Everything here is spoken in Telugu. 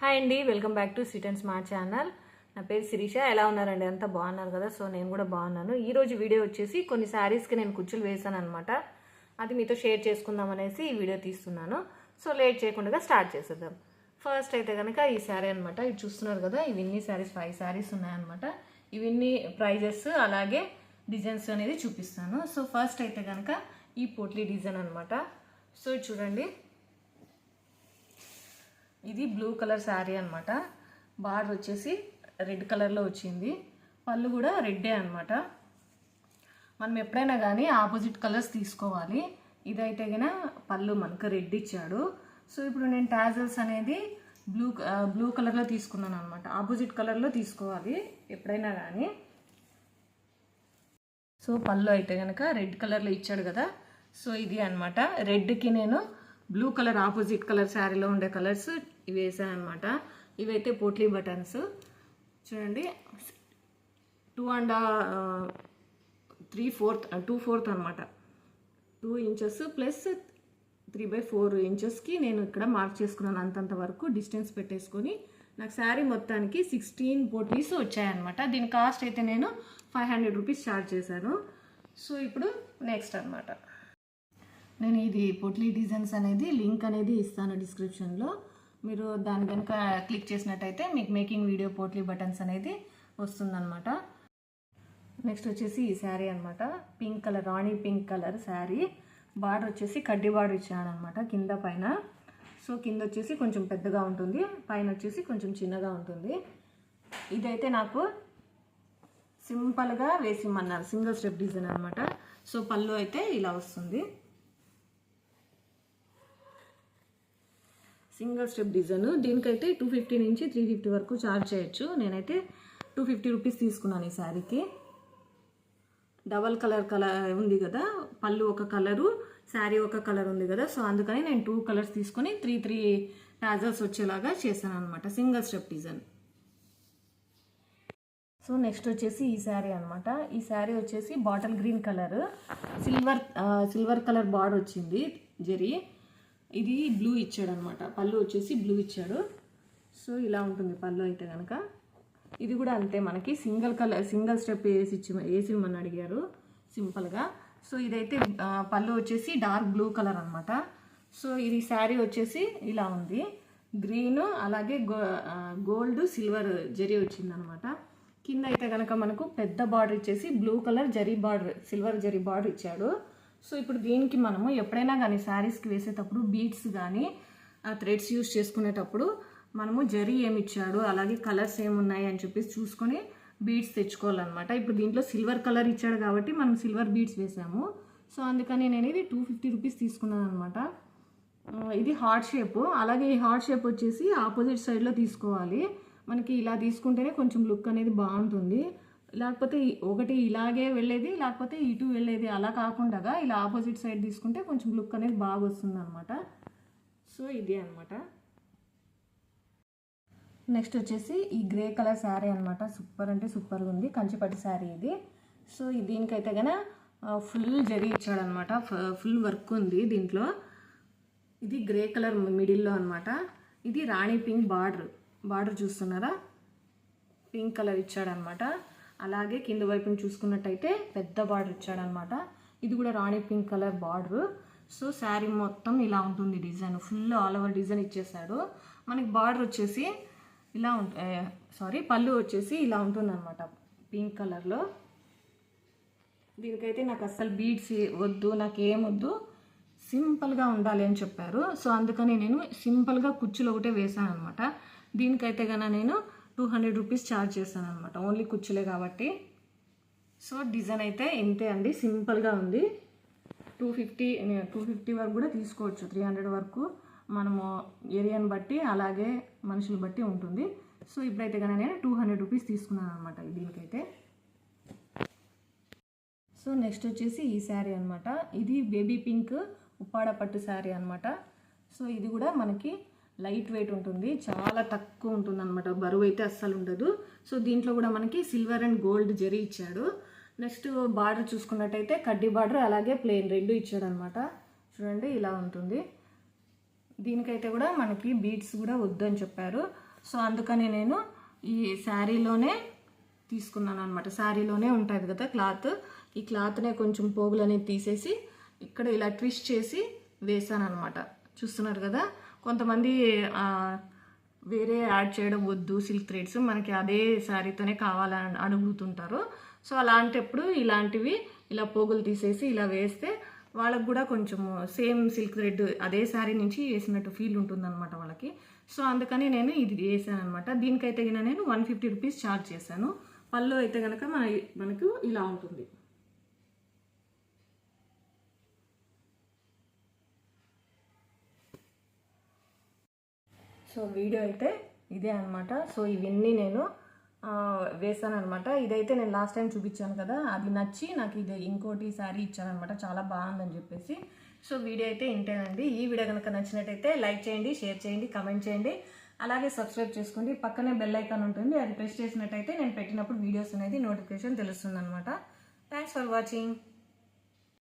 హాయ్ అండి, welcome back to sweet and smart channel. నా పేరు శిరీష. ఎలా ఉన్నారండి? అంతా బాగున్నారు కదా? సో నేను కూడా బాగున్నాను. ఈరోజు వీడియో వచ్చేసి కొన్ని శారీస్కి నేను కుచ్చులు వేసాను అనమాట. అది మీతో షేర్ చేసుకుందాం అనేసి ఈ వీడియో తీస్తున్నాను. సో లేట్ చేయకుండా స్టార్ట్ చేసేద్దాం. ఫస్ట్ అయితే కనుక ఈ శారీ అనమాట. ఇది చూస్తున్నారు కదా, ఇవన్నీ శారీస్ 5 శారీస్ ఉన్నాయన్నమాట. ఇవన్నీ ప్రైజెస్ అలాగే డిజైన్స్ అనేది చూపిస్తాను. సో ఫస్ట్ అయితే కనుక ఈ పోట్లీ డిజైన్ అనమాట. సో చూడండి, ఇది బ్లూ కలర్ శారీ అనమాట. బార్డర్ వచ్చేసి రెడ్ కలర్లో వచ్చింది. పళ్ళు కూడా రెడ్డే అనమాట. మనం ఎప్పుడైనా కానీ ఆపోజిట్ కలర్స్ తీసుకోవాలి. ఇదైతే కన్నా పళ్ళు మనకు రెడ్ ఇచ్చాడు. సో ఇప్పుడు నేను టాజల్స్ అనేది బ్లూ కలర్లో తీసుకున్నాను అనమాట. ఆపోజిట్ కలర్లో తీసుకోవాలి ఎప్పుడైనా కానీ. సో పళ్ళు అయితే కనుక రెడ్ కలర్లో ఇచ్చాడు కదా. సో ఇది అనమాట. రెడ్కి నేను బ్లూ కలర్ ఆపోజిట్ కలర్ శారీలో ఉండే కలర్స్ ఇవి వేసాను అనమాట. ఇవైతే పోట్లీ బటన్స్ చూడండి. 2/4 అనమాట. 2 ఇంచెస్ ప్లస్ 3/4 ఇంచెస్కి నేను ఇక్కడ మార్క్ చేసుకున్నాను. అంతంత వరకు డిస్టెన్స్ పెట్టేసుకొని నాకు శారీ మొత్తానికి 16 పోట్లీస్ వచ్చాయన్నమాట. దీని కాస్ట్ అయితే నేను 500 రూపీస్ ఛార్జ్ చేశాను. సో ఇప్పుడు నెక్స్ట్ అనమాట. నేను ఇది పోట్లీ డిజైన్స్ అనేది లింక్ అనేది ఇస్తాను డిస్క్రిప్షన్లో. మీరు దాని కనుక క్లిక్ చేసినట్టయితే మీకు మేకింగ్ వీడియో పోట్లీ బటన్స్ అనేది వస్తుందన్నమాట. నెక్స్ట్ వచ్చేసి ఈ శారీ అనమాట. పింక్ కలర్, రాణి పింక్ కలర్ శారీ. బార్డర్ వచ్చేసి కడ్డీ బార్డర్ ఇచ్చాను అనమాట కింద పైన. సో కింద వచ్చేసి కొంచెం పెద్దగా ఉంటుంది, పైన వచ్చేసి కొంచెం చిన్నగా ఉంటుంది. ఇదైతే నాకు సింపుల్గా వేసిమన్నారు, సింగిల్ స్టెప్ డిజైన్ అనమాట. సో పళ్ళు అయితే ఇలా వస్తుంది, సింగిల్ స్టెప్ డిజైన్. దీనికైతే 250 నుంచి 350 వరకు ఛార్జ్ చేయొచ్చు. నేనైతే 250 రూపీస్ తీసుకున్నాను ఈ శారీకి. డబల్ కలర్ ఉంది కదా, పళ్ళు ఒక కలరు, శారీ ఒక కలర్ ఉంది కదా. సో అందుకని నేను 2 కలర్స్ తీసుకొని 3 టాజల్స్ వచ్చేలాగా చేశాను అనమాట, single step design. So next వచ్చేసి ఈ శారీ అనమాట. ఈ శారీ వచ్చేసి bottle green colour, silver colour border వచ్చింది జరీ. ఇది బ్లూ ఇచ్చాడు అనమాట. పళ్ళు వచ్చేసి బ్లూ ఇచ్చాడు. సో ఇలా ఉంటుంది పళ్ళు అయితే కనుక. ఇది కూడా అంతే, మనకి సింగిల్ స్టెప్ వేసిమని అడిగారు సింపుల్గా. సో ఇదైతే పళ్ళు వచ్చేసి డార్క్ బ్లూ కలర్ అనమాట. సో ఇది శారీ వచ్చేసి ఇలా ఉంది, గ్రీన్ అలాగే గోల్డ్ సిల్వర్ జరీ వచ్చిందనమాట. కింద అయితే కనుక మనకు పెద్ద బార్డర్ ఇచ్చేసి blue colour zari border, silver zari border ఇచ్చాడు. సో ఇప్పుడు దీనికి మనము ఎప్పుడైనా కానీ శారీస్కి వేసేటప్పుడు బీడ్స్ కానీ థ్రెడ్స్ యూస్ చేసుకునేటప్పుడు మనము జరీ ఏమి ఇచ్చాడు అలాగే కలర్స్ ఏమున్నాయి అని చెప్పేసి చూసుకొని బీడ్స్ తెచ్చుకోవాలన్నమాట. ఇప్పుడు దీంట్లో సిల్వర్ కలర్ ఇచ్చాడు కాబట్టి మనం సిల్వర్ బీడ్స్ వేసాము. సో అందుకని నేను ఇది 250 రూపీస్ తీసుకున్నాను అనమాట. ఇది హార్ట్ షేప్. అలాగే ఈ హార్ట్ షేప్ వచ్చేసి ఆపోజిట్ సైడ్లో తీసుకోవాలి. మనకి ఇలా తీసుకుంటేనే కొంచెం లుక్ అనేది బాగుంటుంది. లేకపోతే ఒకటి ఇలాగే వెళ్ళేది, లేకపోతే ఇటు వెళ్ళేది, అలా కాకుండా ఇలా ఆపోజిట్ సైడ్ తీసుకుంటే కొంచెం లుక్ అనేది బాగా వస్తుంది అనమాట. సో ఇది అనమాట. నెక్స్ట్ వచ్చేసి ఈ గ్రే కలర్ శారీ అనమాట. సూపర్ అంటే సూపర్గా ఉంది, కంచిపట్టు శారీ ఇది. సో దీనికైతే కన్నా ఫుల్ జరీ ఇచ్చాడనమాట, ఫుల్ వర్క్ ఉంది దీంట్లో. ఇది గ్రే కలర్ మిడిల్లో అనమాట. ఇది రాణి పింక్ బార్డర్ చూస్తున్నారా, పింక్ కలర్ ఇచ్చాడనమాట. అలాగే కింద వైపుని చూసుకున్నట్టయితే పెద్ద బార్డర్ ఇచ్చాడనమాట. ఇది కూడా rani pink colour border. So sari మొత్తం ఇలా ఉంటుంది design, full all over design ఇచ్చేసాడు. మనకి బార్డర్ వచ్చేసి ఇలా పళ్ళు వచ్చేసి ఇలా ఉంటుంది అనమాట పింక్ కలర్లో. దీనికైతే నాకు అస్సలు బీడ్స్ వద్దు, నాకు ఏమొద్దు, సింపుల్గా ఉండాలి అని చెప్పారు. సో అందుకని నేను సింపుల్గా కుచ్చులు ఒకటే వేసాను అనమాట. దీనికైతే కన్నా నేను 200 రూపీస్ ఛార్జ్ చేశాను అనమాట, ఓన్లీ కుచ్చులే కాబట్టి. సో డిజైన్ అయితే ఇంతే అండి, సింపుల్గా ఉంది. 250 వరకు కూడా తీసుకోవచ్చు, 300 వరకు మనము ఏరియాని బట్టి అలాగే మనుషులు బట్టి ఉంటుంది. సో ఇప్పుడైతే కన్నా నేను 200 రూపీస్ తీసుకున్నాను అనమాట దీనికైతే. సో నెక్స్ట్ వచ్చేసి ఈ శారీ అనమాట. ఇది బేబీ పింక్ ఉప్పాడ పట్టు శారీ అనమాట. సో ఇది కూడా మనకి లైట్ వెయిట్ ఉంటుంది, చాలా తక్కువ ఉంటుంది అనమాట, బరువు అయితే అస్సలు ఉండదు. సో దీంట్లో కూడా మనకి సిల్వర్ అండ్ గోల్డ్ జరీ ఇచ్చాడు. నెక్స్ట్ బార్డర్ చూసుకున్నట్టయితే కడ్డీ బార్డర్ అలాగే ప్లెయిన్ 2 ఇచ్చాడు అనమాట. చూడండి ఇలా ఉంటుంది. దీనికైతే కూడా మనకి బీడ్స్ కూడా వద్దు అని చెప్పారు. సో అందుకని నేను ఈ శారీలోనే తీసుకున్నాను అనమాట. శారీలోనే ఉంటుంది కదా క్లాత్, ఈ క్లాత్నే కొంచెం పోగులు అనేది తీసేసి ఇక్కడ ఇలా ట్విస్ట్ చేసి వేసాను అనమాట. చూస్తున్నారు కదా, కొంతమంది వేరే యాడ్ చేయడం వద్దు, సిల్క్ థ్రెడ్స్ మనకి అదే శారీతోనే కావాలని అడుగుతుంటారు. సో అలాంటప్పుడు ఇలాంటివి ఇలా పోగులు తీసేసి ఇలా వేస్తే వాళ్ళకు కూడా కొంచెం సేమ్ సిల్క్ థ్రెడ్ అదే శారీ నుంచి వేసినట్టు ఫీల్ ఉంటుంది అనమాట వాళ్ళకి. సో అందుకని నేను ఇది వేసాను అనమాట. దీనికైతే కనుక నేను 150 రూపీస్ ఛార్జ్ చేశాను. పళ్ళు అయితే కనుక మనకు ఇలా ఉంటుంది. సో వీడియో అయితే ఇదే అనమాట. సో ఇవన్నీ నేను వేసాను అనమాట. ఇదైతే నేను లాస్ట్ టైం చూపించాను కదా, అది నచ్చి నాకు ఇది ఇంకోటి శారీ ఇచ్చానమాట, చాలా బాగుందని చెప్పేసి. సో వీడియో అయితే ఇంతేనండి. ఈ వీడియో కనుక నచ్చినట్టయితే లైక్ చేయండి, షేర్ చేయండి, కమెంట్ చేయండి, అలాగే సబ్స్క్రైబ్ చేసుకోండి. పక్కనే బెల్ ఐకాన్ ఉంటుంది, అది ప్రెస్ చేసినట్టయితే నేను పెట్టినప్పుడు వీడియోస్ అనేది నోటిఫికేషన్ తెలుస్తుంది అనమాట. Thanks for watching.